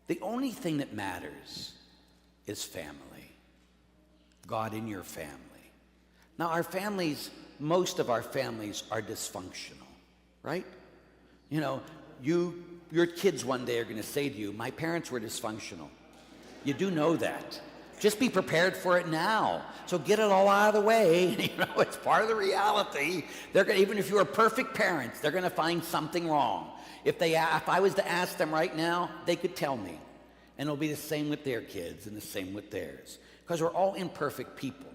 The only thing that matters is family. God in your family. Now our families, most of our families are dysfunctional, right? You know, your kids one day are going to say to you, my parents were dysfunctional. You do know that. Just be prepared for it now. So get it all out of the way. You know, it's part of the reality. Even if you are perfect parents, they're going to find something wrong. If I was to ask them right now, they could tell me. And it'll be the same with their kids and the same with theirs. Because we're all imperfect people.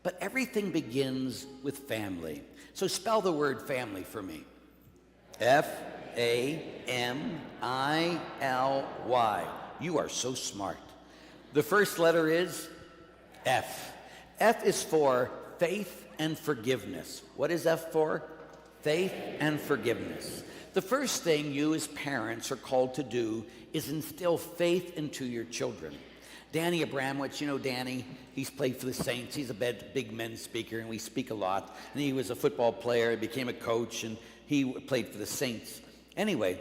But everything begins with family. So spell the word family for me. F-A-M-I-L-Y. You are so smart. The first letter is F. F is for faith and forgiveness. What is F for? Faith and forgiveness. The first thing you as parents are called to do is instill faith into your children. Danny Abramowitz, you know Danny, he's played for the Saints. He's a big men's speaker, and we speak a lot. And he was a football player, he became a coach, and he played for the Saints. Anyway,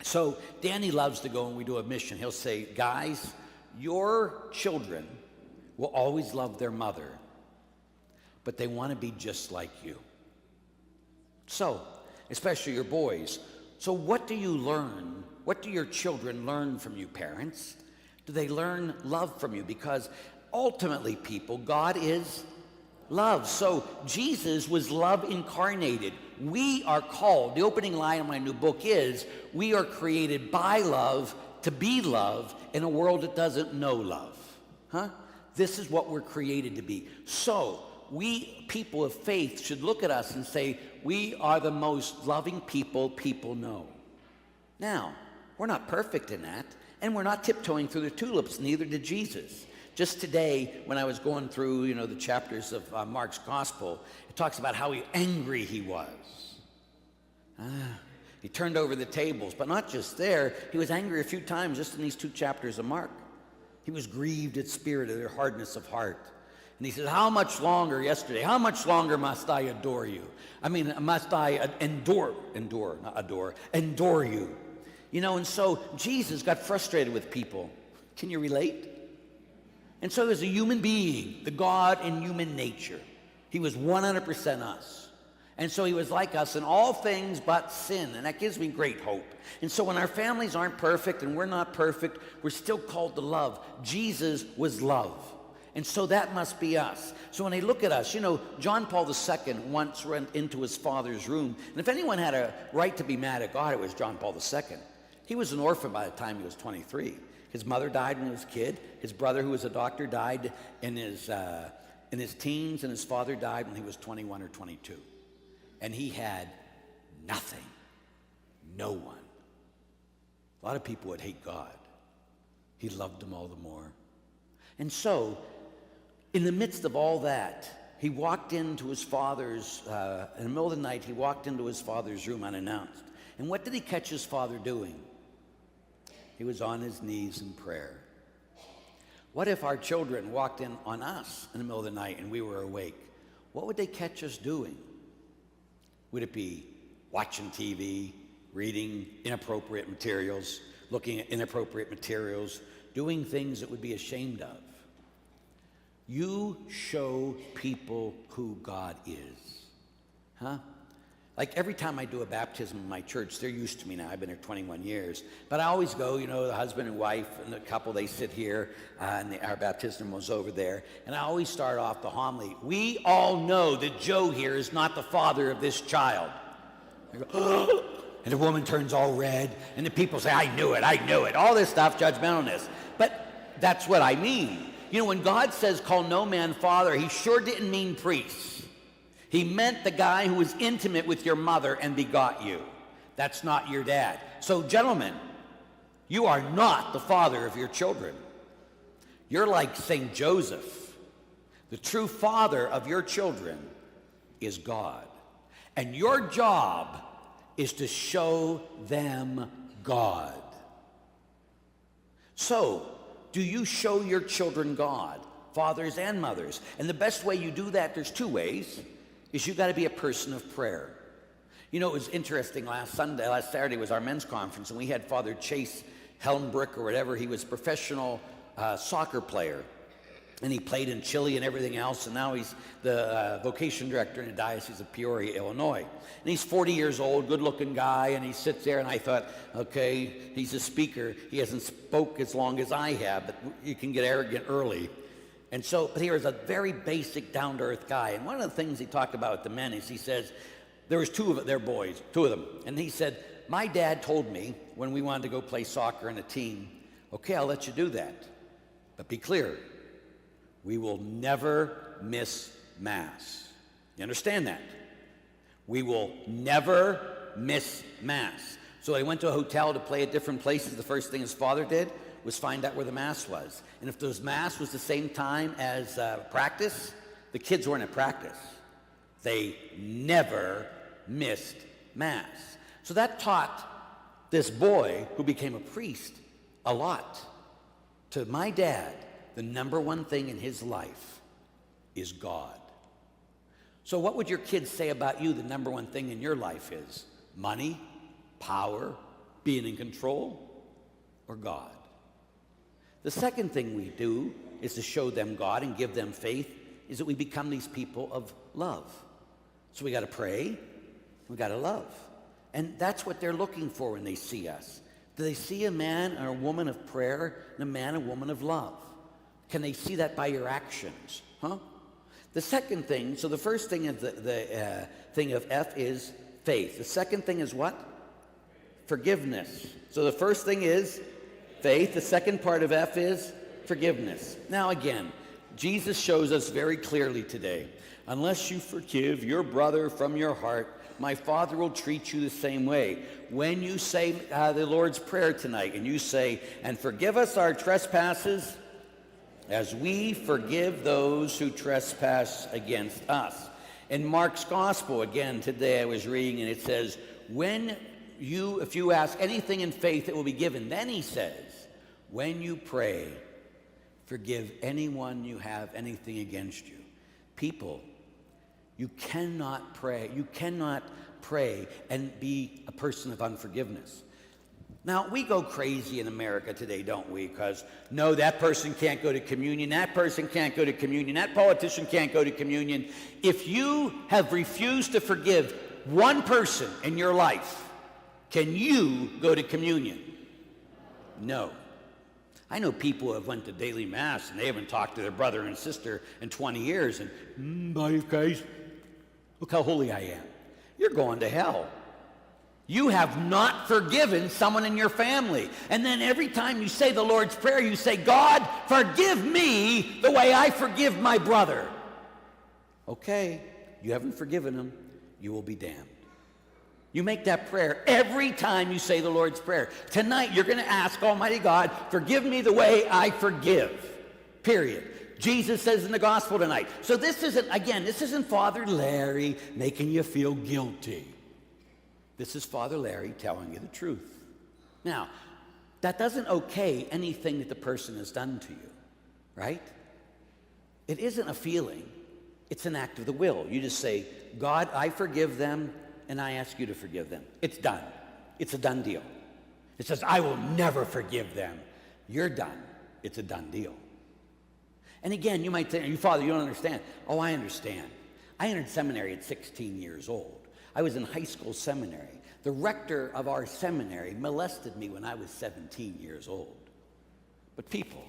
so Danny loves to go and we do a mission. He'll say, guys, your children will always love their mother, but they want to be just like you. So, especially your boys. So what do you learn? What do your children learn from you, parents? Do they learn love from you? Because ultimately, people, God is love. So Jesus was love incarnated. We are called, the opening line of my new book is, we are created by love to be love in a world that doesn't know love. This is what we're created to be. So we, people of faith, should look at us and say, we are the most loving people know. Now, we're not perfect in that, and we're not tiptoeing through the tulips, neither did Jesus. Just today, when I was going through, the chapters of Mark's gospel, it talks about how angry he was. He turned over the tables, but not just there. He was angry a few times just in these 2 chapters of Mark. He was grieved at spirit of their hardness of heart. And he said, how much longer must I adore you? Must I endure you? And so Jesus got frustrated with people. Can you relate? And so there's a human being, the God in human nature. He was 100% us. And so he was like us in all things but sin, and that gives me great hope. And so when our families aren't perfect and we're not perfect, we're still called to love. Jesus was love. And so that must be us. So when they look at us, John Paul II once went into his father's room, and if anyone had a right to be mad at God, it was John Paul II. He was an orphan by the time he was 23. His mother died when he was a kid. His brother, who was a doctor, died in his teens, and his father died when he was 21 or 22. And he had nothing, no one. A lot of people would hate God. He loved them all the more. And so, in the midst of all that, he walked into his father's, in the middle of the night, he walked into his father's room unannounced. And what did he catch his father doing? He was on his knees in prayer. What if our children walked in on us in the middle of the night and we were awake? What would they catch us doing? Would it be watching TV, reading inappropriate materials, looking at inappropriate materials, doing things that would be ashamed of? You show people who God is. Like every time I do a baptism in my church, they're used to me now. I've been here 21 years. But I always go, the husband and wife and the couple, they sit here, and our baptism was over there. And I always start off the homily. We all know that Joe here is not the father of this child. I go, oh! And the woman turns all red, and the people say, I knew it. All this stuff, judgmentalness. But that's what I mean. When God says, call no man father, he sure didn't mean priests. He meant the guy who was intimate with your mother and begot you. That's not your dad. So, gentlemen, you are not the father of your children. You're like St. Joseph. The true father of your children is God. And your job is to show them God. So, do you show your children God, fathers and mothers? And the best way you do that, there's 2 ways, is you got to be a person of prayer. It was interesting, last Saturday was our men's conference, and we had Father Chase Helmbrick or whatever. He was a professional soccer player. And he played in Chile and everything else, and now he's the vocation director in the Diocese of Peoria, Illinois. And he's 40 years old, good-looking guy, and he sits there, and I thought, okay, he's a speaker. He hasn't spoke as long as I have, but you can get arrogant early. And so, but here's a very basic, down-to-earth guy. And one of the things he talked about with the men is he says, there was two of them. And he said, my dad told me when we wanted to go play soccer in a team, okay, I'll let you do that, but be clear. We will never miss Mass. You understand that? We will never miss Mass. So he went to a hotel to play at different places. The first thing his father did was find out where the Mass was. And if the Mass was the same time as practice, the kids weren't at practice. They never missed Mass. So that taught this boy, who became a priest, a lot. To my dad, the number one thing in his life is God. So what would your kids say about you the number one thing in your life is? Money, power, being in control, or God? The second thing we do is to show them God and give them faith, is that we become these people of love. So we got to pray, we got to love. And that's what they're looking for when they see us. Do they see a man or a woman of prayer and a man and woman of love? Can they see that by your actions? The second thing, so the first thing is the thing of F is faith. The second thing is what? Forgiveness. So the first thing is faith. The second part of F is forgiveness. Now again, Jesus shows us very clearly today, unless you forgive your brother from your heart, my Father will treat you the same way. When you say the Lord's Prayer tonight, and you say, and forgive us our trespasses, as we forgive those who trespass against us. In Mark's Gospel, again, today I was reading, and it says, if you ask anything in faith, it will be given. Then he says, when you pray, forgive anyone you have anything against you. People, you cannot pray. You cannot pray and be a person of unforgiveness. Now, we go crazy in America today, don't we? Because, no, that person can't go to communion, that person can't go to communion, that politician can't go to communion. If you have refused to forgive one person in your life, can you go to communion? No. I know people who have went to daily Mass and they haven't talked to their brother and sister in 20 years, and, bye, guys, look how holy I am. You're going to hell. You have not forgiven someone in your family. And then every time you say the Lord's Prayer, you say, God, forgive me the way I forgive my brother. Okay, you haven't forgiven him, you will be damned. You make that prayer every time you say the Lord's Prayer. Tonight, you're going to ask Almighty God, forgive me the way I forgive. Period. Jesus says in the gospel tonight. So this isn't Father Larry making you feel guilty. This is Father Larry telling you the truth. Now, that doesn't okay anything that the person has done to you, right? It isn't a feeling. It's an act of the will. You just say, God, I forgive them, and I ask you to forgive them. It's done. It's a done deal. It says, I will never forgive them. You're done. It's a done deal. And again, you might say, Father, you don't understand. Oh, I understand. I entered seminary at 16 years old. I was in high school seminary. The rector of our seminary molested me when I was 17 years old. But people,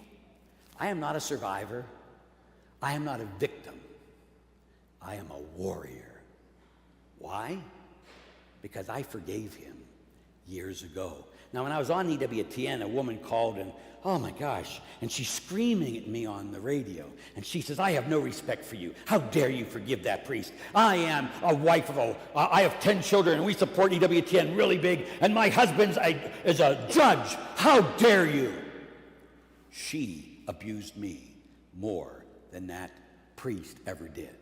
I am not a survivor. I am not a victim. I am a warrior. Why? Because I forgave him years ago. Now, when I was on EWTN, a woman called and, oh my gosh, and she's screaming at me on the radio. And she says, I have no respect for you. How dare you forgive that priest? I am a wife of I have 10 children, and we support EWTN really big, and my husband is a judge. How dare you? She abused me more than that priest ever did.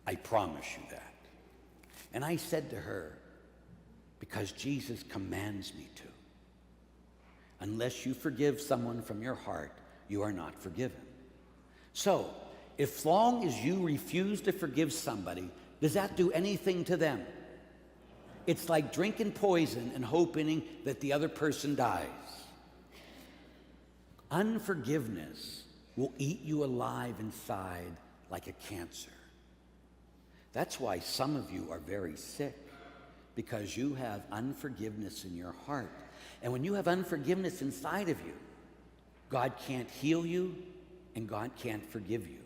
I promise you that. And I said to her, because Jesus commands me to. Unless you forgive someone from your heart, you are not forgiven. So, as long as you refuse to forgive somebody, does that do anything to them? It's like drinking poison and hoping that the other person dies. Unforgiveness will eat you alive inside like a cancer. That's why some of you are very sick, because you have unforgiveness in your heart. And when you have unforgiveness inside of you, God can't heal you and God can't forgive you.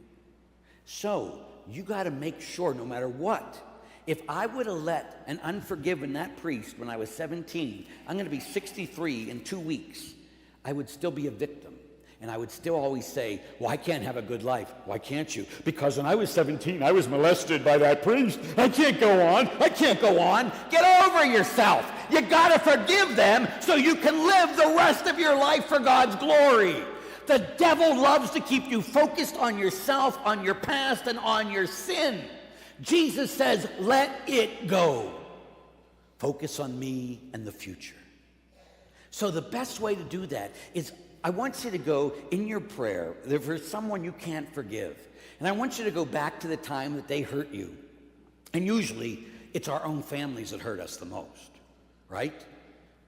So you got to make sure, no matter what, if I would have let an unforgiven that priest when I was 17, I'm going to be 63 in 2 weeks, I would still be a victim. And I would still always say, well, I can't have a good life. Why can't you? Because when I was 17, I was molested by that priest. I can't go on. I can't go on. Get over yourself. You got to forgive them so you can live the rest of your life for God's glory. The devil loves to keep you focused on yourself, on your past, and on your sin. Jesus says, let it go. Focus on me and the future. So the best way to do that is, I want you to go in your prayer, if there's someone you can't forgive, and I want you to go back to the time that they hurt you. And usually, it's our own families that hurt us the most, right?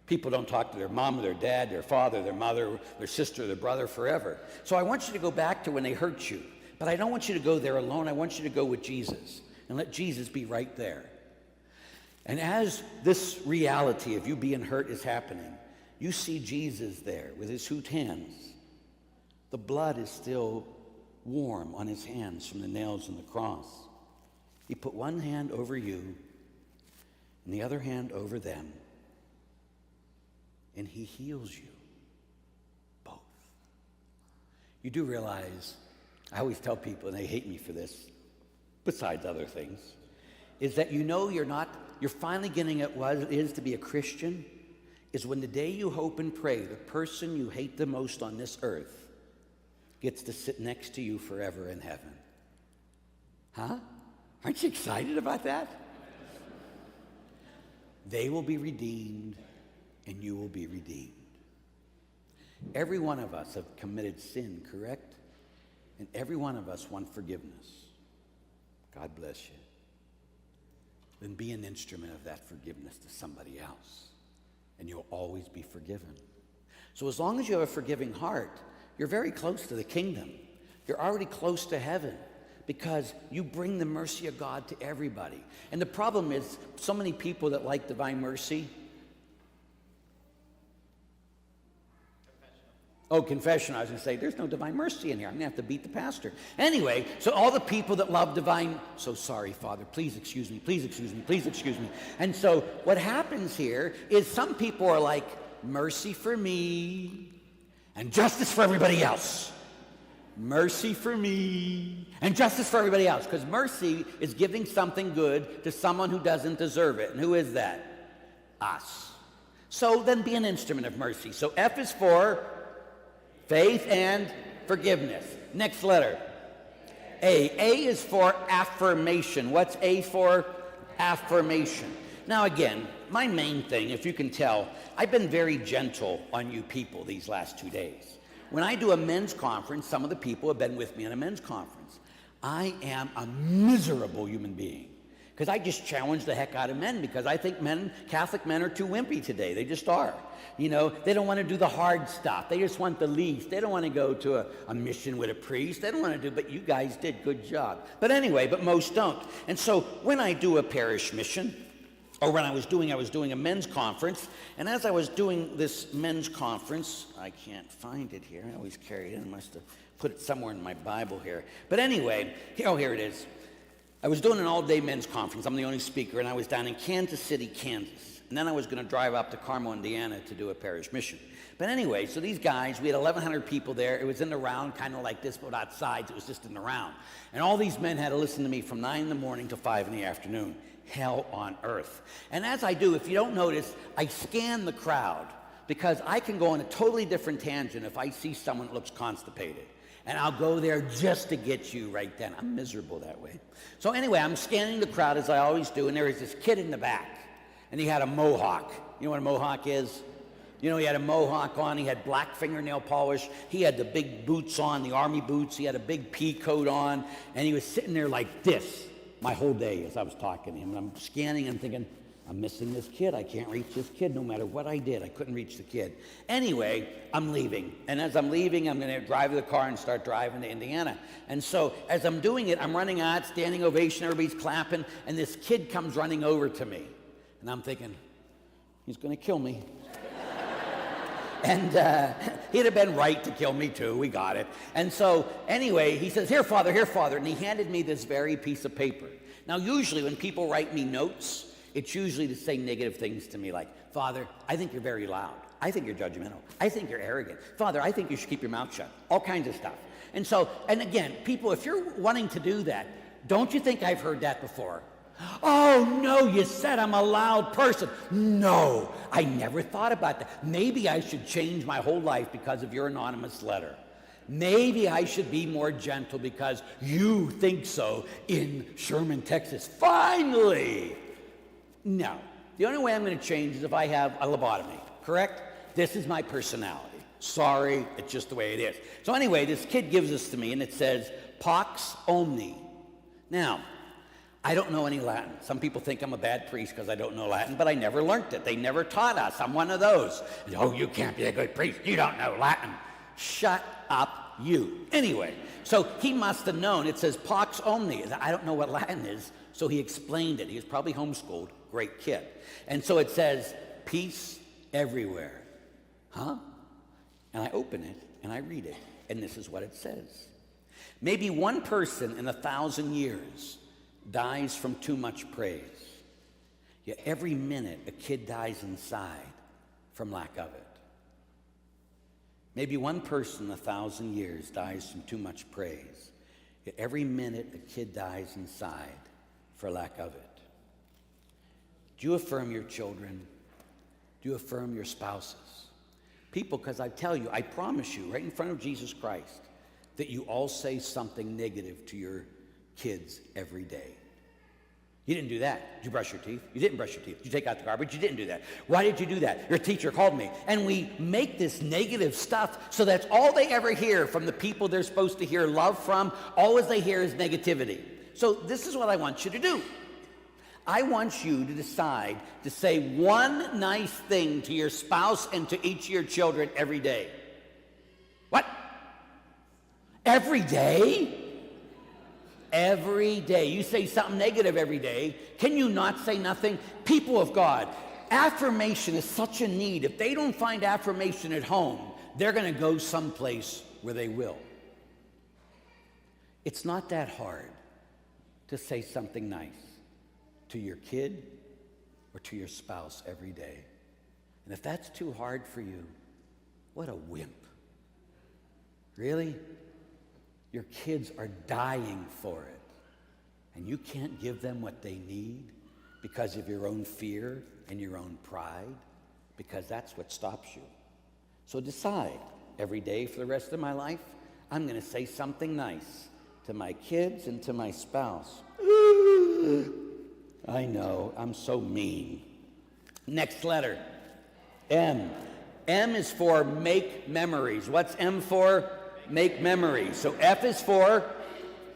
People don't talk to their mom or their dad, their father, their mother, their sister, their brother forever. So I want you to go back to when they hurt you. But I don't want you to go there alone. I want you to go with Jesus and let Jesus be right there. And as this reality of you being hurt is happening, you see Jesus there with his hoot hands. The blood is still warm on his hands from the nails on the cross. He put one hand over you and the other hand over them. And he heals you both. You do realize, I always tell people, and they hate me for this, besides other things, is that you're finally getting at what it is to be a Christian, is when the day you hope and pray, the person you hate the most on this earth gets to sit next to you forever in heaven. Huh? Aren't you excited about that? They will be redeemed, and you will be redeemed. Every one of us have committed sin, correct? And every one of us want forgiveness. God bless you. Then be an instrument of that forgiveness to somebody else, and you'll always be forgiven. So as long as you have a forgiving heart, you're very close to the kingdom. You're already close to heaven because you bring the mercy of God to everybody. And the problem is, so many people that like divine mercy. Confession. I was going to say, there's no divine mercy in here. I'm going to have to beat the pastor. Anyway, so all the people that love divine, so sorry, Father, please excuse me, please excuse me, please excuse me. And so what happens here is some people are like, mercy for me and justice for everybody else. Mercy for me and justice for everybody else. Because mercy is giving something good to someone who doesn't deserve it. And who is that? Us. So then be an instrument of mercy. So F is for faith and forgiveness. Next letter. A. A is for affirmation. What's A for? Affirmation. Now again, my main thing, if you can tell, I've been very gentle on you people these last 2 days. When I do a men's conference, some of the people have been with me on a men's conference. I am a miserable human being because I just challenge the heck out of men because I think Catholic men are too wimpy today. They just are. You know, they don't want to do the hard stuff. They just want the least. They don't want to go to a mission with a priest. They don't want to do, but you guys did, good job. But anyway, but most don't. And so when I do a parish mission, or when I was doing a men's conference, and as I was doing this men's conference, I can't find it here. I always carry it in. I must have put it somewhere in my Bible here. But anyway, here it is. I was doing an all-day men's conference. I'm the only speaker, and I was down in Kansas City, Kansas. And then I was going to drive up to Carmel, Indiana to do a parish mission. But anyway, so these guys, we had 1,100 people there. It was in the round, kind of like this, but without sides. It was just in the round. And all these men had to listen to me from 9 in the morning to 5 in the afternoon. Hell on earth. And as I do, if you don't notice, I scan the crowd because I can go on a totally different tangent if I see someone that looks constipated. And I'll go there just to get you right then. I'm miserable that way. So anyway, I'm scanning the crowd as I always do, and there was this kid in the back. And he had a mohawk. You know what a mohawk is? You know, he had a mohawk on. He had black fingernail polish. He had the big boots on, the army boots. He had a big pea coat on. And he was sitting there like this my whole day as I was talking to him. And I'm scanning and thinking, I'm missing this kid. I can't reach this kid. No matter what I did, I couldn't reach the kid. Anyway, I'm leaving. And as I'm leaving, I'm going to drive the car and start driving to Indiana. And so as I'm doing it, I'm running out, standing ovation, everybody's clapping, and this kid comes running over to me. And I'm thinking, he's going to kill me. And he'd have been right to kill me too. We got it. And so anyway, he says, here, Father, and he handed me this very piece of paper. Now, usually when people write me notes, it's usually to say negative things to me like, Father, I think you're very loud. I think you're judgmental. I think you're arrogant. Father, I think you should keep your mouth shut. All kinds of stuff. And so, and again, people, if you're wanting to do that, don't you think I've heard that before? Oh, no, you said I'm a loud person. No, I never thought about that. Maybe I should change my whole life because of your anonymous letter. Maybe I should be more gentle because you think so in Sherman, Texas. Finally! No. The only way I'm going to change is if I have a lobotomy, correct? This is my personality. Sorry, it's just the way it is. So anyway, this kid gives this to me, and it says, Pax Omni. Now, I don't know any Latin. Some people think I'm a bad priest because I don't know Latin, but I never learned it. They never taught us. I'm one of those. Oh, you can't be a good priest. You don't know Latin. Shut up, you. Anyway, so he must have known. It says Pax Omni. I don't know what Latin is, so he explained it. He was probably homeschooled. Great kid. And so it says, peace everywhere. Huh? And I open it, and I read it, and this is what it says. Maybe one person in 1,000 years dies from too much praise. Yet every minute a kid dies inside from lack of it. Maybe one person in 1,000 years dies from too much praise. Yet every minute a kid dies inside for lack of it. Do you affirm your children? Do you affirm your spouses? People, because I tell you, I promise you, right in front of Jesus Christ, that you all say something negative to your kids every day. You didn't do that. Did you brush your teeth? You didn't brush your teeth. Did you take out the garbage? You didn't do that. Why did you do that? Your teacher called me. And we make this negative stuff so that's all they ever hear from the people they're supposed to hear love from. All they hear is negativity. So this is what I want you to do. I want you to decide to say one nice thing to your spouse and to each of your children every day. What? Every day? Every day. You say something negative every day. Can you not say nothing? People of God, affirmation is such a need. If they don't find affirmation at home, they're going to go someplace where they will. It's not that hard to say something nice to your kid or to your spouse every day. And if that's too hard for you, what a wimp. Really? Your kids are dying for it, and you can't give them what they need because of your own fear and your own pride, because that's what stops you. So decide, every day for the rest of my life, I'm going to say something nice to my kids and to my spouse. I know, I'm so mean. Next letter, M. M is for make memories. What's M for? Make memories. So F is for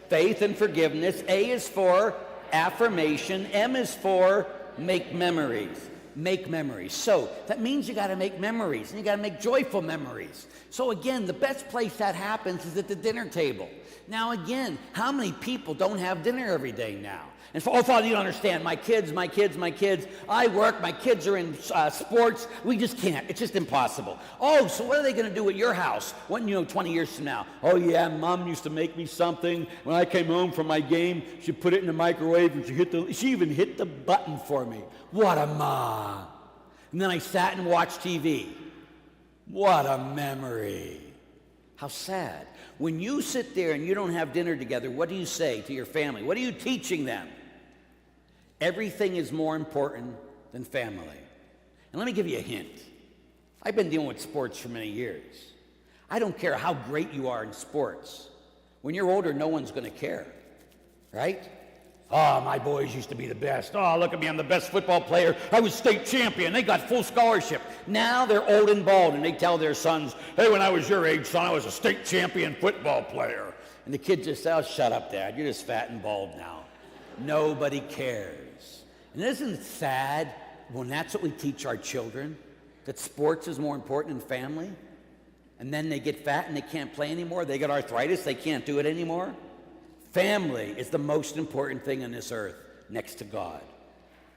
faith and forgiveness. A is for affirmation. M is for make memories. Make memories. So that means you got to make memories, and you got to make joyful memories. So again, the best place that happens is at the dinner table. Now again, how many people don't have dinner every day now? And oh, Father, you don't understand. My kids. I work. My kids are in sports. We just can't. It's just impossible. Oh, so what are they going to do at your house? When, 20 years from now? Oh, yeah, Mom used to make me something. When I came home from my game, she'd put it in the microwave, and she even hit the button for me. What a mom. And then I sat and watched TV. What a memory. How sad. When you sit there and you don't have dinner together, what do you say to your family? What are you teaching them? Everything is more important than family. And let me give you a hint. I've been dealing with sports for many years. I don't care how great you are in sports. When you're older, no one's going to care, right? Oh, my boys used to be the best. Oh, look at me, I'm the best football player. I was state champion. They got full scholarship. Now they're old and bald, and they tell their sons, hey, when I was your age, son, I was a state champion football player. And the kids just say, oh, shut up, Dad. You're just fat and bald now. Nobody cares. And isn't it sad when that's what we teach our children, that sports is more important than family, and then they get fat and they can't play anymore, they get arthritis, they can't do it anymore. Family is the most important thing on this earth, next to God,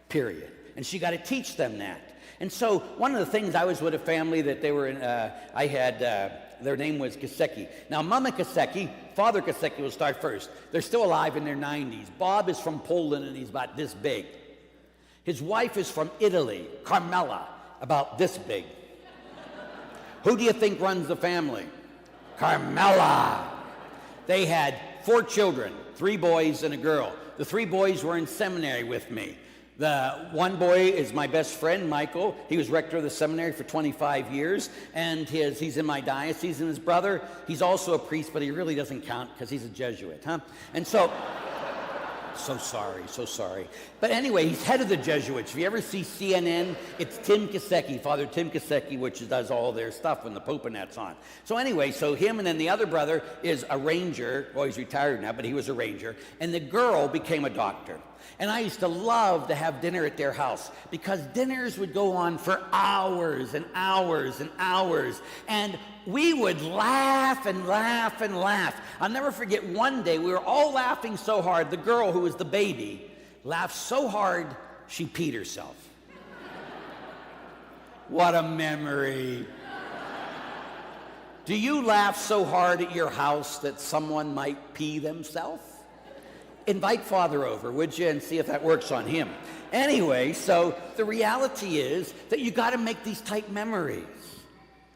period. And she got to teach them that. And so one of the things, I was with a family that they were in, their name was Kaseki. Now, Mama Kaseki, Father Kaseki will start first. They're still alive in their 90s. Bob is from Poland, and he's about this big. His wife is from Italy, Carmela, about this big. Who do you think runs the family? Carmela. They had 4 children, 3 boys and a girl. The 3 boys were in seminary with me. The one boy is my best friend, Michael. He was rector of the seminary for 25 years, and he's in my diocese. And his brother, he's also a priest, but he really doesn't count because he's a Jesuit, huh? And so, so sorry. But anyway, he's head of the Jesuits. If you ever see CNN, it's Tim Kaseki, Father Tim Kaseki, which does all their stuff when the Pope and that's on. So anyway, so him and then the other brother is a ranger. Well, he's retired now, but he was a ranger. And the girl became a doctor. And I used to love to have dinner at their house because dinners would go on for hours and hours and hours. And we would laugh and laugh and laugh. I'll never forget one day, we were all laughing so hard. The girl, who was the baby, laughed so hard she peed herself. What a memory. Do you laugh so hard at your house that someone might pee themselves? Invite Father over, would you, and see if that works on him. Anyway, so the reality is that you got to make these type memories.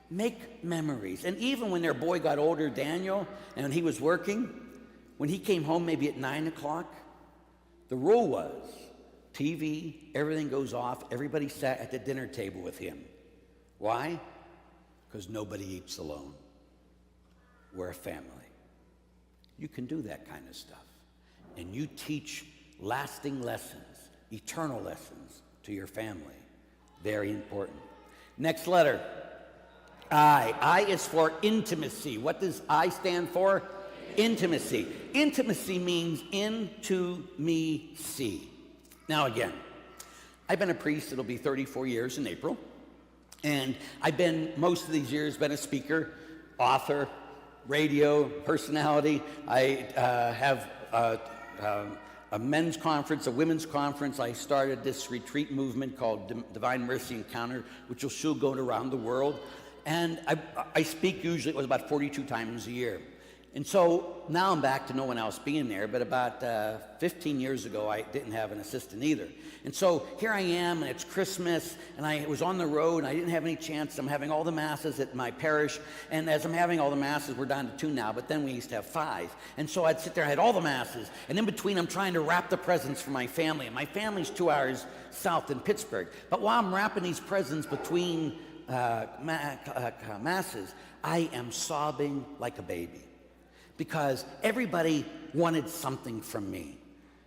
Make memories. And even when their boy got older, Daniel, and he was working, when he came home maybe at 9 o'clock, the rule was TV, everything goes off, everybody sat at the dinner table with him. Why? Because nobody eats alone. We're a family. You can do that kind of stuff. And you teach lasting lessons, eternal lessons to your family. Very important. Next letter, I. I is for intimacy. What does I stand for? Intimacy. Intimacy means into me see. Now again, I've been a priest, it'll be 34 years in April. And I've been, most of these years, been a speaker, author, radio personality. I have a men's conference, a women's conference. I started this retreat movement called Divine Mercy Encounter, which will soon go around the world. And I speak usually, it was about 42 times a year. And so now I'm back to no one else being there, but about 15 years ago, I didn't have an assistant either. And so here I am, and it's Christmas, and I was on the road, and I didn't have any chance. I'm having all the masses at my parish, and as I'm having all the masses, we're down to 2 now, but then we used to have 5. And so I'd sit there, I had all the masses, and in between, I'm trying to wrap the presents for my family, and my family's 2 hours south in Pittsburgh. But while I'm wrapping these presents between masses, I am sobbing like a baby. Because everybody wanted something from me.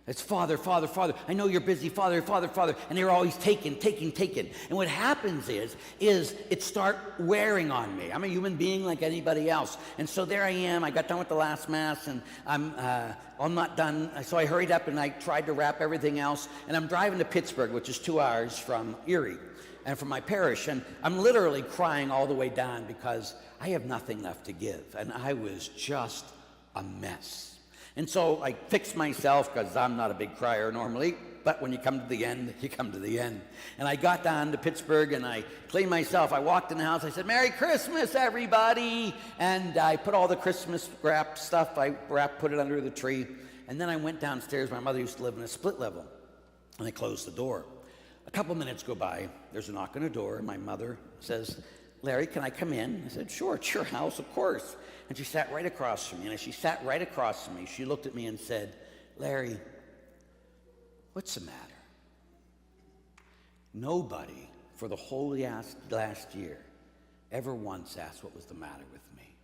It's Father, Father, Father. I know you're busy, Father, Father, Father. And they're always taking. And what happens is it start wearing on me. I'm a human being like anybody else. And so there I am. I got done with the last Mass, and I'm not done. So I hurried up and I tried to wrap everything else. And I'm driving to Pittsburgh, which is 2 hours from Erie, and from my parish. And I'm literally crying all the way down because I have nothing left to give. And I was just a mess. And so I fixed myself, because I'm not a big crier normally, but when you come to the end, you come to the end. And I got down to Pittsburgh and I cleaned myself. I walked in the house, I said, "Merry Christmas, everybody." And I put all the Christmas wrap stuff, put it under the tree. And then I went downstairs. My mother used to live in a split level. And I closed the door. A couple minutes go by, there's a knock on the door, and my mother says, "Larry, can I come in?" I said, "Sure, it's your house, of course." And she sat right across from me. And as she sat right across from me, she looked at me and said, "Larry, what's the matter?" Nobody for the whole last year ever once asked what was the matter with me.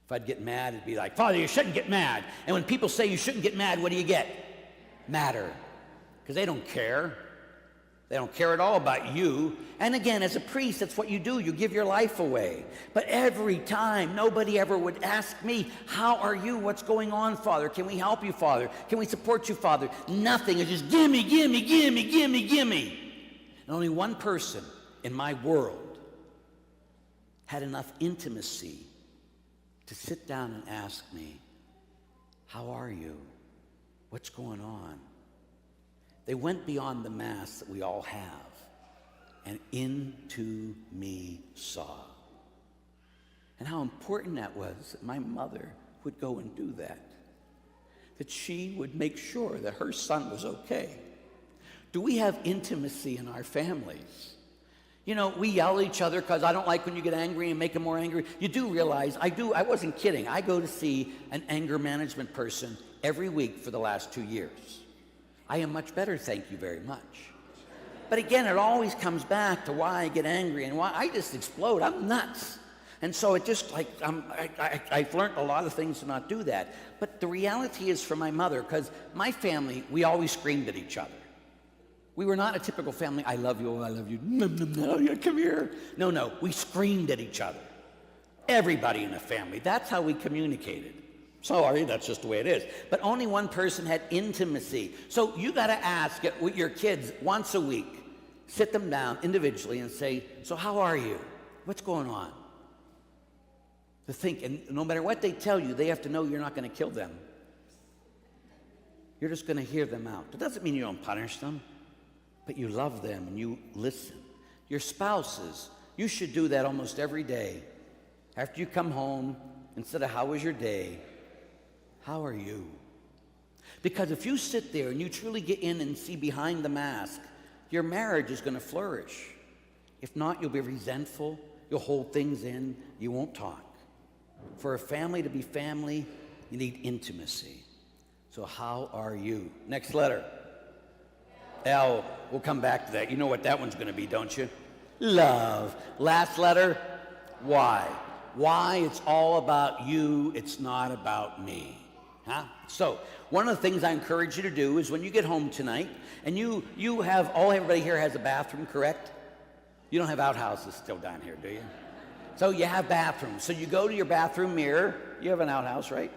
If I'd get mad, it'd be like, "Father, you shouldn't get mad." And when people say you shouldn't get mad, what do you get? Matter. Because they don't care. They don't care at all about you. And again, as a priest, that's what you do. You give your life away. But every time, nobody ever would ask me, "How are you? What's going on, Father? Can we help you, Father? Can we support you, Father?" Nothing. It's just gimme, gimme, gimme, gimme, gimme. And only one person in my world had enough intimacy to sit down and ask me, how are you? What's going on? They went beyond the mask that we all have and into me saw. And how important that was that my mother would go and do that. That she would make sure that her son was okay. Do we have intimacy in our families? You know, we yell at each other because I don't like when you get angry and make them more angry. You do realize, I wasn't kidding. I go to see an anger management person every week for the last 2 years. I am much better, thank you very much. But again, it always comes back to why I get angry and why I just explode. I'm nuts. And so it just like, I've learned a lot of things to not do that. But the reality is for my mother, because my family, we always screamed at each other. We were not a typical family, I love you, oh, I love you, no, come here. No, we screamed at each other. Everybody in the family, that's how we communicated. Sorry, that's just the way it is. But only one person had intimacy. So you got to ask with your kids once a week, sit them down individually and say, so how are you? What's going on? To think, and no matter what they tell you, they have to know you're not going to kill them. You're just going to hear them out. It doesn't mean you don't punish them, but you love them and you listen. Your spouses, you should do that almost every day. After you come home, instead of how was your day, how are you? Because if you sit there and you truly get in and see behind the mask, your marriage is going to flourish. If not, you'll be resentful, you'll hold things in, you won't talk. For a family to be family, you need intimacy. So how are you? Next letter. L. We'll come back to that. You know what that one's going to be, don't you? Love. Last letter. Y. Why? It's all about you. It's not about me. Huh? So one of the things I encourage you to do is when you get home tonight, and you have, everybody here has a bathroom, correct? You don't have outhouses still down here, do you? So you have bathrooms. So you go to your bathroom mirror. You have an outhouse, right?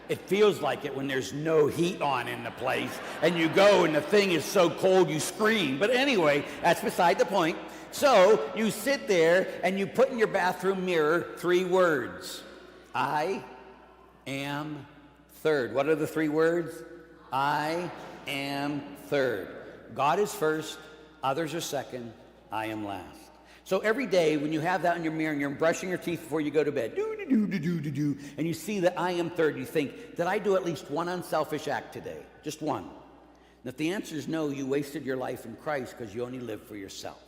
It feels like it when there's no heat on in the place, and you go and the thing is so cold you scream. But anyway, that's beside the point. So you sit there and you put in your bathroom mirror 3 words. I am third. What are the 3 words? I am third. God is first, others are second, I am last. So every day when you have that in your mirror and you're brushing your teeth before you go to bed, and you see that I am third, you think, did I do at least one unselfish act today? Just one. And if the answer is no, you wasted your life in Christ because you only live for yourself.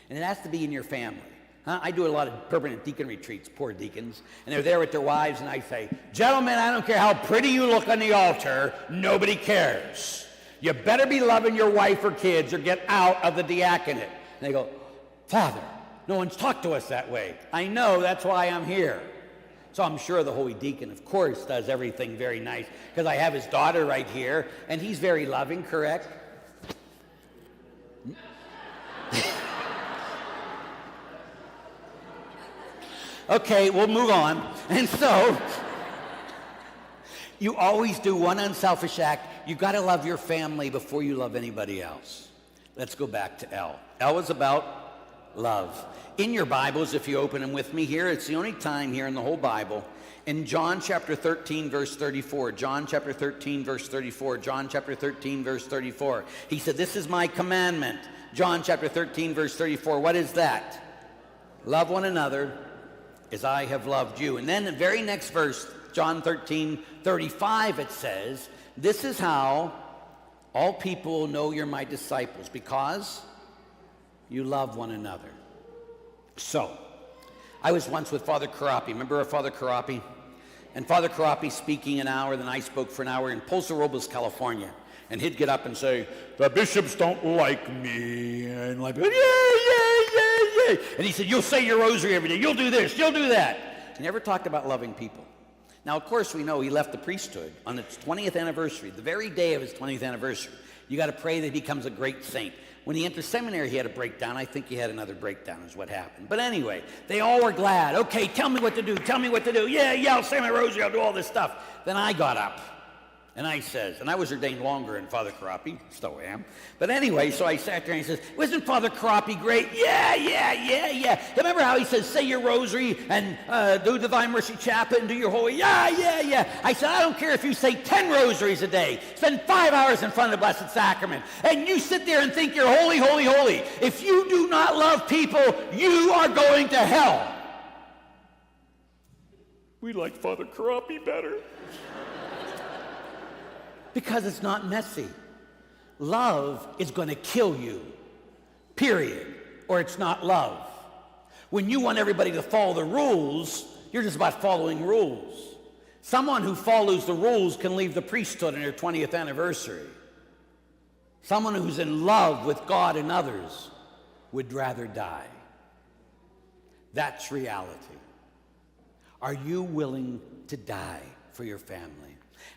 And it has to be in your family. I do a lot of permanent deacon retreats, poor deacons, and they're there with their wives, and I say, gentlemen, I don't care how pretty you look on the altar, nobody cares. You better be loving your wife or kids or get out of the diaconate. And they go, Father, no one's talked to us that way. I know, that's why I'm here. So I'm sure the holy deacon, of course, does everything very nice, because I have his daughter right here, and he's very loving, correct? Okay, we'll move on. And so, you always do one unselfish act. You've got to love your family before you love anybody else. Let's go back to L. L is about love. In your Bibles, if you open them with me here, it's the only time here in the whole Bible. In John chapter 13, verse 34, John chapter 13, verse 34, John chapter 13, verse 34. He said, this is my commandment. John chapter 13, verse 34. What is that? Love one another as I have loved you. And then the very next verse, John 13, 35, it says, this is how all people will know you're my disciples, because you love one another. So, I was once with Father Karapi. Remember Father Karapi? And Father Karapi speaking an hour, then I spoke for an hour in Poza Robles, California. And he'd get up and say, the bishops don't like me. And like, yay. And he said, you'll say your rosary every day. You'll do this, you'll do that. He never talked about loving people. Now, of course, we know he left the priesthood on its 20th anniversary, the very day of his 20th anniversary. You got to pray that he becomes a great saint. When he entered seminary, he had a breakdown. I think he had another breakdown is what happened. But anyway, they all were glad. Okay, tell me what to do. Tell me what to do. Yeah, I'll say my rosary. I'll do all this stuff. Then I got up. And I says, and I was ordained longer than Father Karapi, still am. But anyway, so I sat there and he says, wasn't Father Karapi great? Yeah. Remember how he says, say your rosary and do Divine Mercy Chaplet and do your holy, yeah. I said, I don't care if you say 10 rosaries a day, spend 5 hours in front of the Blessed Sacrament, and you sit there and think you're holy. If you do not love people, you are going to hell. We like Father Karapi better. Because it's not messy. Love is going to kill you, period, or it's not love. When you want everybody to follow the rules, you're just about following rules. Someone who follows the rules can leave the priesthood on their 20th anniversary. Someone who's in love with God and others would rather die. That's reality. Are you willing to die for your family?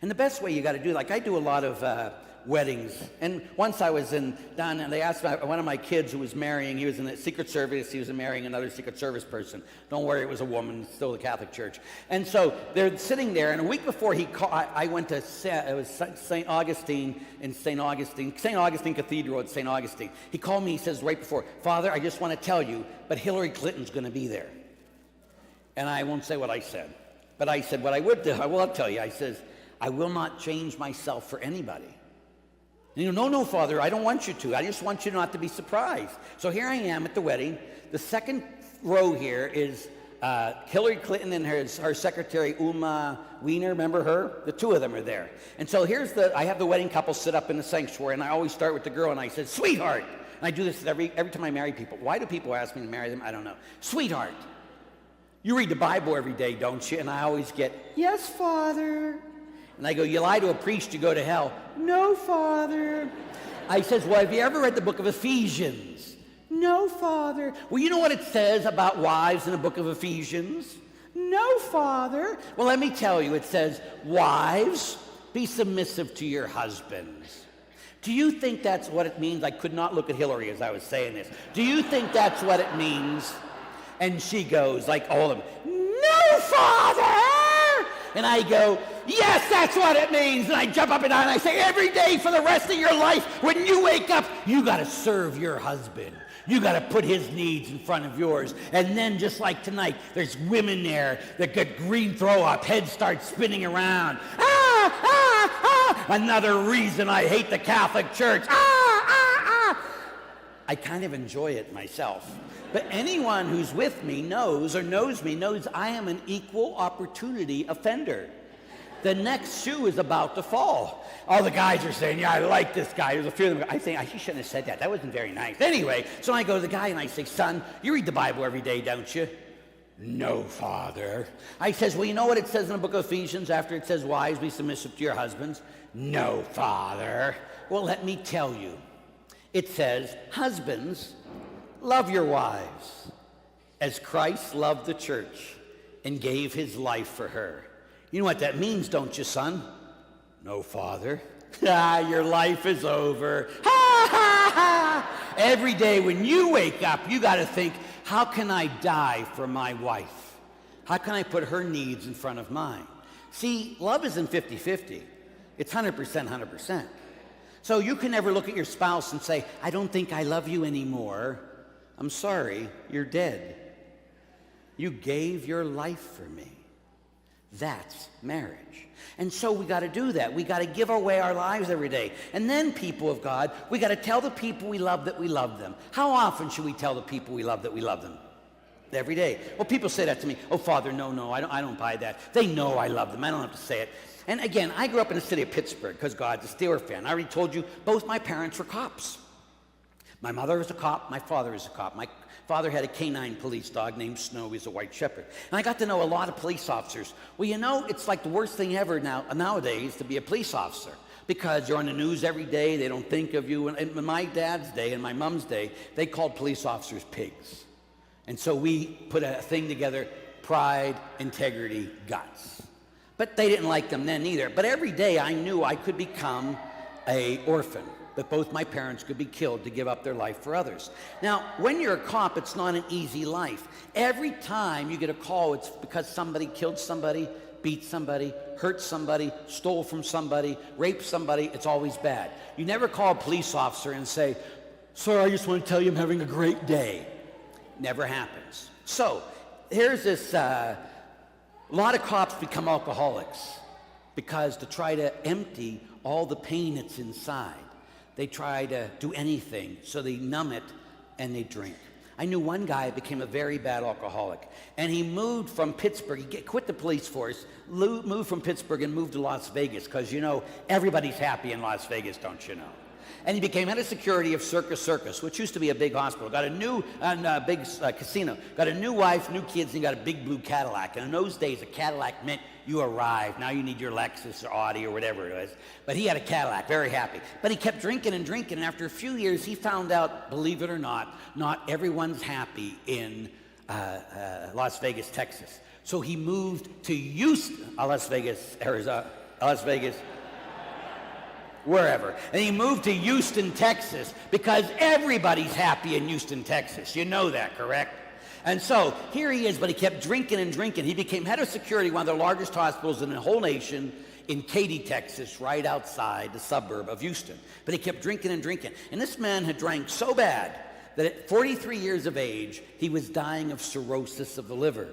And the best way you got to do, like I do a lot of weddings. And once I was down and they asked one of my kids who was marrying, he was in the Secret Service, he was marrying another Secret Service person. Don't worry, it was a woman, still the Catholic Church. And so they're sitting there, and a week before I went to, it was St. Augustine Cathedral at St. Augustine. He called me, he says right before, Father, I just want to tell you, but Hillary Clinton's going to be there. And I won't say what I said. But I said, what I would do, I will tell you, I says, I will not change myself for anybody. And no, Father, I don't want you to. I just want you not to be surprised. So here I am at the wedding. The second row here is Hillary Clinton and her secretary, Uma Weiner, remember her? The two of them are there. And so I have the wedding couple sit up in the sanctuary, and I always start with the girl, and I said, sweetheart. And I do this every time I marry people. Why do people ask me to marry them? I don't know. Sweetheart, you read the Bible every day, don't you? And I always get, yes, Father. And I go, you lie to a priest, you go to hell. No, Father. I says, well, have you ever read the book of Ephesians? No, Father. Well, you know what it says about wives in the book of Ephesians? No, Father. Well, let me tell you, it says, wives, be submissive to your husbands. Do you think that's what it means? I could not look at Hillary as I was saying this. Do you think that's what it means? And she goes, like all of them, no, Father! And I go, yes, that's what it means. And I jump up and down and I say, every day for the rest of your life, when you wake up, you got to serve your husband. You got to put his needs in front of yours. And then just like tonight, there's women there that get green throw up, heads start spinning around. Another reason I hate the Catholic Church. I kind of enjoy it myself. But anyone who's with me knows I am an equal opportunity offender. The next shoe is about to fall. All the guys are saying, yeah, I like this guy. There's a few of them. I think he shouldn't have said that. That wasn't very nice. Anyway, so I go to the guy and I say, son, you read the Bible every day, don't you? No, Father. I says, well, you know what it says in the book of Ephesians after it says, wives, be submissive to your husbands? No, Father. Well, let me tell you. It says, husbands, love your wives as Christ loved the church and gave his life for her. You know what that means, don't you, son? No, Father. Your life is over. Every day when you wake up, you got to think, how can I die for my wife? How can I put her needs in front of mine? See, love isn't 50-50. It's 100%, 100%. So you can never look at your spouse and say, I don't think I love you anymore. I'm sorry, you're dead. You gave your life for me. That's marriage. And so we got to do that. We got to give away our lives every day. And then, people of God, we got to tell the people we love that we love them. How often should we tell the people we love that we love them? Every day. Well, people say that to me. Oh, Father, no, I don't buy that. They know I love them. I don't have to say it. And again, I grew up in the city of Pittsburgh because God's a Steeler fan. I already told you, both my parents were cops. My mother was a cop. My father was a cop. My father had a canine police dog named Snow. He's a white shepherd. And I got to know a lot of police officers. Well, you know, it's like the worst thing ever nowadays to be a police officer because you're on the news every day. They don't think of you. And in my dad's day and my mom's day, they called police officers pigs. And so we put a thing together, pride, integrity, guts. But they didn't like them then either. But every day I knew I could become an orphan, that both my parents could be killed to give up their life for others. Now, when you're a cop, it's not an easy life. Every time you get a call, it's because somebody killed somebody. beat somebody, hurt somebody, stole from somebody, raped somebody, it's always bad. You never call a police officer and say, "Sir, I just want to tell you I'm having a great day." Never happens. So here's this, a lot of cops become alcoholics because to try to empty all the pain that's inside, they try to do anything, so they numb it and they drink. I knew one guy became a very bad alcoholic, and he moved from Pittsburgh. He quit the police force, moved from Pittsburgh and moved to Las Vegas, because you know, everybody's happy in Las Vegas, don't you know? And he became head of security of Circus, which used to be a big hospital. Got a new, big casino. Got a new wife, new kids, and he got a big blue Cadillac. And in those days, a Cadillac meant you arrived. Now you need your Lexus or Audi or whatever it was. But he had a Cadillac, very happy. But he kept drinking, and after a few years, he found out, believe it or not everyone's happy in Las Vegas, Texas. So he moved to Houston, Las Vegas, Arizona, Las Vegas, wherever. And he moved to Houston, Texas, because everybody's happy in Houston, Texas. You know that, correct? And so here he is, but he kept drinking and drinking. He became head of security, one of the largest hospitals in the whole nation, in Katy, Texas, right outside the suburb of Houston. But he kept drinking and drinking. And this man had drank so bad that at 43 years of age, he was dying of cirrhosis of the liver.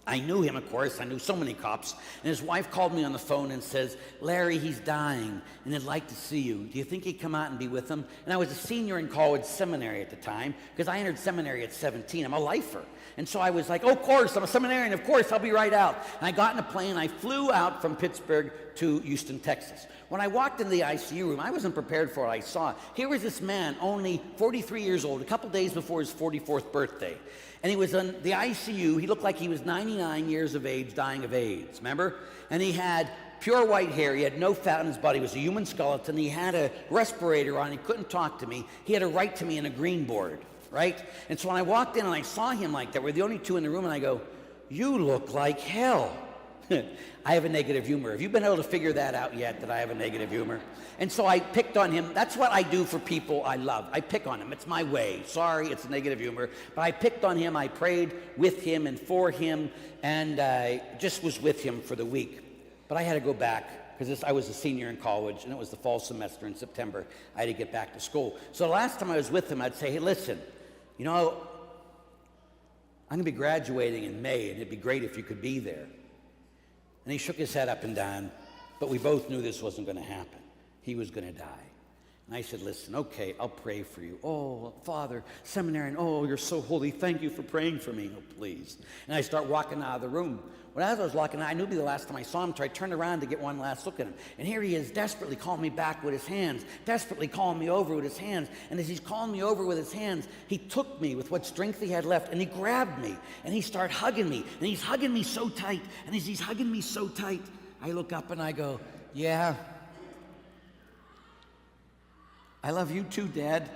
I knew him, of course. I knew so many cops. And his wife called me on the phone and says, "Larry, he's dying, and I'd like to see you. Do you think he'd come out and be with him?" And I was a senior in college seminary at the time, because I entered seminary at 17. I'm a lifer. And so I was like, "Oh, of course, I'm a seminarian. Of course, I'll be right out." And I got in a plane. I flew out from Pittsburgh to Houston, Texas. When I walked into the ICU room, I wasn't prepared for what I saw. Here was this man, only 43 years old, a couple days before his 44th birthday. And he was in the ICU. He looked like he was 99 years of age, dying of AIDS, remember? And he had pure white hair. He had no fat on his body. He was a human skeleton. He had a respirator on. He couldn't talk to me. He had to write to me in a green board, right? And so when I walked in and I saw him like that, we're the only two in the room, and I go, "You look like hell." I have a negative humor. Have you been able to figure that out yet, that I have a negative humor? And so I picked on him. That's what I do for people I love. I pick on them. It's my way. Sorry, it's negative humor. But I picked on him. I prayed with him and for him, and I just was with him for the week. But I had to go back, because I was a senior in college, and it was the fall semester in September. I had to get back to school. So the last time I was with him, I'd say, "Hey, listen, you know, I'm going to be graduating in May, and it'd be great if you could be there." And he shook his head up and down, but we both knew this wasn't going to happen. He was going to die. And I said, "Listen, okay, I'll pray for you." "Oh, Father, seminarian, oh, you're so holy. Thank you for praying for me." "Oh, please." And I start walking out of the room. Well, as I was walking out, I knew it'd be the last time I saw him, so I turned around to get one last look at him. And here he is, desperately calling me back with his hands, desperately calling me over with his hands. And as he's calling me over with his hands, he took me with what strength he had left, and he grabbed me, and he started hugging me. And he's hugging me so tight. And as he's hugging me so tight, I look up and I go, "Yeah, I love you too, Dad."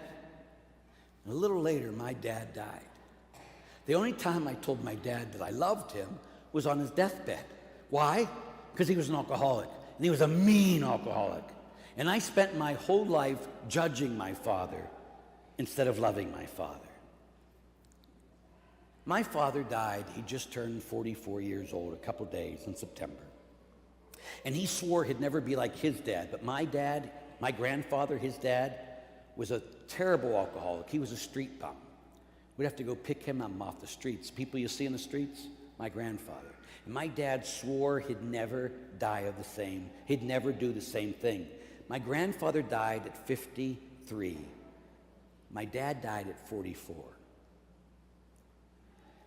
And a little later, my dad died. The only time I told my dad that I loved him was on his deathbed. Why? Because he was an alcoholic, and he was a mean alcoholic. And I spent my whole life judging my father instead of loving my father. My father died. He just turned 44 years old, a couple days in September. And he swore he'd never be like his dad. But my dad, my grandfather, his dad, was a terrible alcoholic. He was a street bum. We'd have to go pick him up off the streets. People you see in the streets, my grandfather. And my dad swore he'd never die of the same. He'd never do the same thing. My grandfather died at 53. My dad died at 44.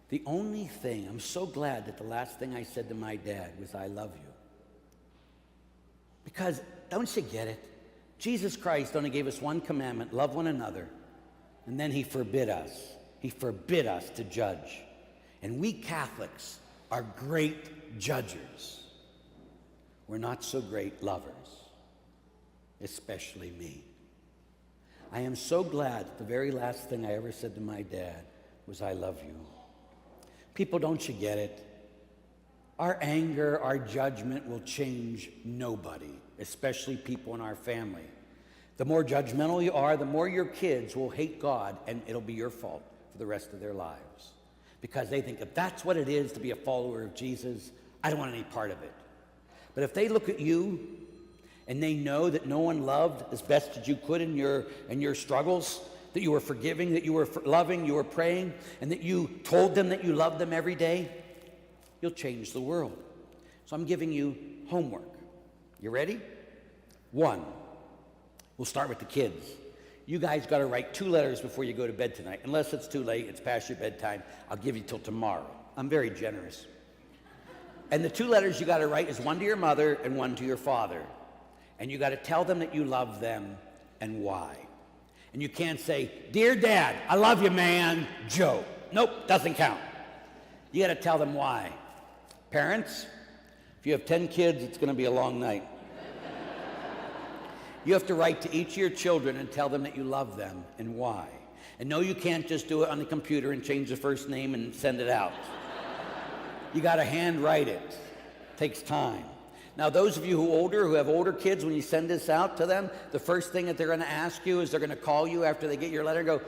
The only thing, I'm so glad that the last thing I said to my dad was, "I love you." Because, don't you get it? Jesus Christ only gave us one commandment: love one another. And then he forbid us. He forbid us to judge. And we Catholics are great judgers. We're not so great lovers, especially me. I am so glad that the very last thing I ever said to my dad was, "I love you." People, don't you get it? Our anger, our judgment will change nobody, especially people in our family. The more judgmental you are, the more your kids will hate God, and it'll be your fault for the rest of their lives. Because they think if that's what it is to be a follower of Jesus, I don't want any part of it. But if they look at you and they know that no one loved as best as you could in your struggles, that you were forgiving, that you were loving, you were praying, and that you told them that you loved them every day, you'll change the world. So I'm giving you homework. You ready? 1, we'll start with the kids. You guys got to write 2 letters before you go to bed tonight. Unless it's too late, it's past your bedtime, I'll give you till tomorrow. I'm very generous. And the 2 letters you got to write is 1 to your mother and 1 to your father. And you got to tell them that you love them and why. And you can't say, "Dear Dad, I love you, man, Joe." Nope, doesn't count. You got to tell them why. Parents, if you have 10 kids, it's going to be a long night. You have to write to each of your children and tell them that you love them and why. And no, you can't just do it on the computer and change the first name and send it out. You got to handwrite it. It takes time. Now, those of you who have older kids, when you send this out to them, the first thing that they're going to ask you is they're going to call you after they get your letter and go,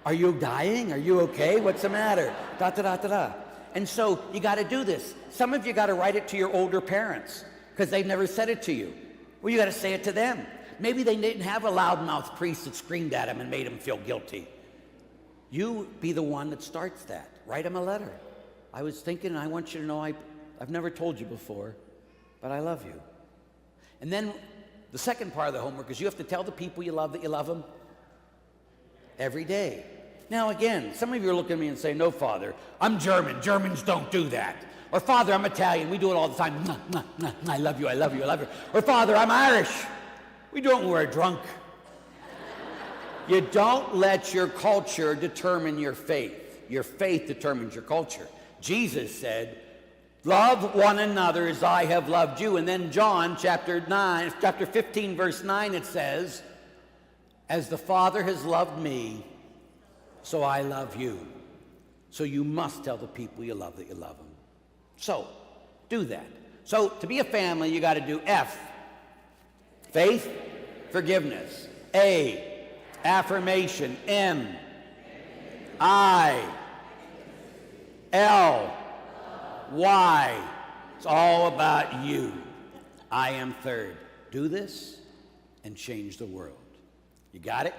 "Are you dying? Are you okay? What's the matter?" Da, da, da, da, da. And so you got to do this. Some of you got to write it to your older parents because they've never said it to you. Well, you got to say it to them. Maybe they didn't have a loudmouth priest that screamed at them and made them feel guilty. You be the one that starts that. Write them a letter. "I was thinking, I want you to know I've never told you before, but I love you." And then the second part of the homework is you have to tell the people you love that you love them every day. Now again, some of you are looking at me and saying, "No, Father, I'm German. Germans don't do that." Or, "Father, I'm Italian. We do it all the time. Mwah, mwah, mwah. I love you, I love you, I love you." Or, "Father, I'm Irish. We do it when we're drunk." You don't let your culture determine your faith. Your faith determines your culture. Jesus said, "Love one another as I have loved you." And then John chapter 15, verse 9, it says, "As the Father has loved me, so I love you." So you must tell the people you love that you love them. So do that. So to be a family, you got to do F, faith, forgiveness. A, affirmation. M, I, L, Y. It's all about you. I am third. Do this and change the world. You got it?